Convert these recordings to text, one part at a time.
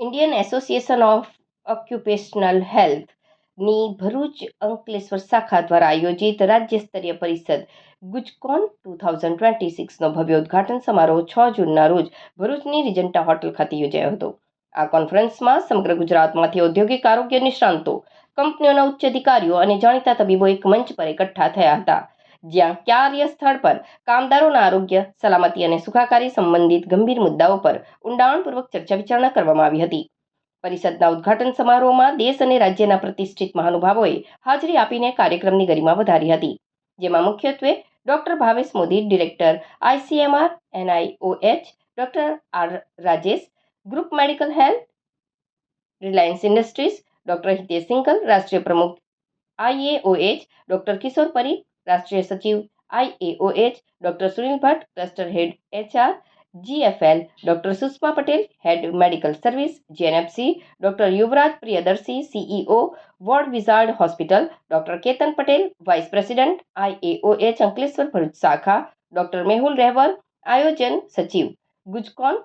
Indian association of occupational હેલ્થની ભરૂચ અંકલેશ્વર શાખા દ્વારા આયોજિત રાજ્ય સ્તરીય પરિષદ ગુજકોન 2026નો ભવ્ય ઉદ્ઘાટન સમારોહ 6 જૂનના રોજ ભરૂચની રિજન્ટા હોટલ ખાતે યોજાયો હતો. આ કોન્ફરન્સમાં સમગ્ર ગુજરાતમાંથી ઔદ્યોગિક આરોગ્ય નિષ્ણાંતો, કંપનીઓના ઉચ્ચ અધિકારીઓ અને જાણીતા તબીબો એક મંચ પર એકઠા થયા હતા, જ્યાં કાર્યસ્થળ પર કામદારોના આરોગ્ય, સલામતી અને સુખાકારી સંબંધિત ગંભીર મુદ્દાઓ પર ઊંડાણપૂર્વક ચર્ચા વિચારણા કરવામાં આવી હતી. પરિષદના ઉદ્ઘાટન સમારોહમાં દેશ અને રાજ્યના પ્રતિષ્ઠિત મહાનુભાવોએ હાજરી આપીને કાર્યક્રમની ગરિમા વધારી હતી, જેમાં મુખ્યત્વે doctor Bhavesh Modi, director ICMR NIOH, doctor R Rajesh, group medical health, Reliance Industries, doctor Hitesh Singhal, રાષ્ટ્રીય પ્રમુખ IAOH, ડોક્ટર કિશોર પરી, રાષ્ટ્રીય સચિવ IAOH, doctor Sunil Bhatt, cluster head HR GFL, doctor Sushma Patel, head medical service GNFC, doctor Yuvraj Priyadarshi, CEO Ward Wizard hospital, doctor Ketan Patel, vice president IAOH Ankleshwar Bharuch શાખા, doctor Mehul Rahevar, આયોજન સચિવ ગુજકોન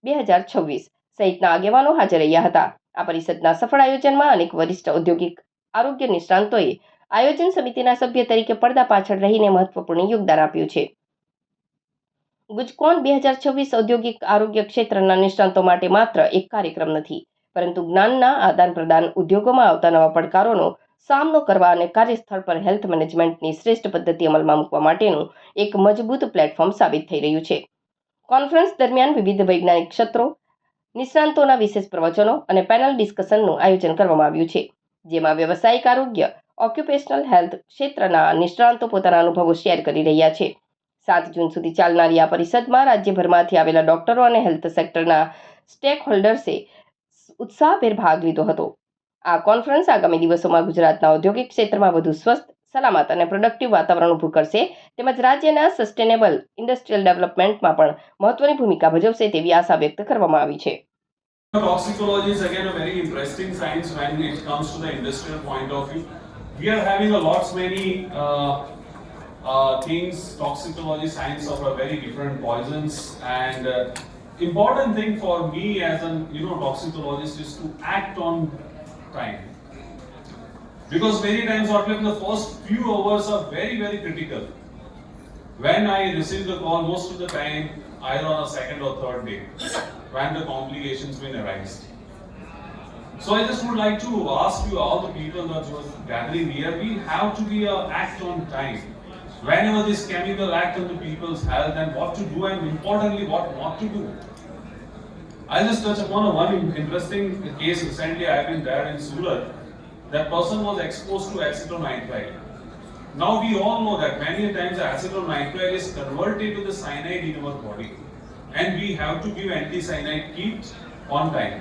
2026 સહિતના આગેવાનો હાજર રહ્યા હતા. આ પરિષદના સફળ આયોજનમાં અનેક વરિષ્ઠ ઔદ્યોગિક આરોગ્ય નિષ્ણાંતોએ આયોજન સમિતિના સભ્ય તરીકે પડદા પાછળ રહીને મહત્વપૂર્ણ યોગદાન આપ્યું છે. ગુજકોન 2026 ઔદ્યોગિક આરોગ્ય ક્ષેત્રના નિષ્ણાંતો માટે માત્ર એક કાર્યક્રમ નથી, પરંતુ જ્ઞાનના આદાન પ્રદાન, ઉદ્યોગોમાં આવતા નવા પડકારોનો સામનો કરવા અને કાર્યસ્થળ પર હેલ્થ મેનેજમેન્ટની શ્રેષ્ઠ પદ્ધતિ અમલમાં મૂકવા માટેનું એક મજબૂત પ્લેટફોર્મ સાબિત થઈ રહ્યું છે. કોન્ફરન્સ દરમિયાન વિવિધ વૈજ્ઞાનિક ક્ષેત્રો, નિષ્ણાંતોના વિશેષ પ્રવચનો અને પેનલ ડિસ્કશનનું આયોજન કરવામાં આવ્યું છે, જેમાં વ્યવસાયિક આરોગ્ય, ઓક્યુપેશનલ હેલ્થ ક્ષેત્રના નિષ્ણાંતો પોતાના અનુભવો શેર કરી રહ્યા છે. 7 જૂન સુધી ચાલનારી આ પરિષદમાં રાજ્યભરમાંથી આવેલા ડોક્ટરો અને હેલ્થ સેક્ટરના સ્ટેક હોલ્ડર્સે ઉત્સાહભેર ભાગ લીધો હતો. આ કોન્ફરન્સ આગામી દિવસોમાં ગુજરાતના ઔદ્યોગિક ક્ષેત્રમાં વધુ સ્વસ્થ, સલામત અને પ્રોડક્ટિવ વાતાવરણ ઊભું કરશે, તેમજ રાજ્યના સસ્ટેનેબલ ઇન્ડસ્ટ્રીયલ ડેવલપમેન્ટમાં પણ મહત્વની ભૂમિકા ભજવશે તેવી આશા વ્યક્ત કરવામાં આવી છે. Toxicology is again a very interesting science when it comes to the industrial point of view. We are having a lots many things, toxicology science of a very different poisons, and important thing for me as an toxicologist is to act on time, because many times what like the first few hours are very critical. When I receive the call, most of the time either on a second or third day when the complications will arise. So I just would like to ask you, all the people that were gathering here, we have to be act on time. Whenever this chemical act on the people's health, and what to do, and importantly what not to do. I'll just touch upon one interesting case. Recently I have been there in Surat. That person was exposed to acetonitrile. Now we all know that many times acetonitrile is converted to the cyanide in our body, and we have to give anti-cyanide kit on time.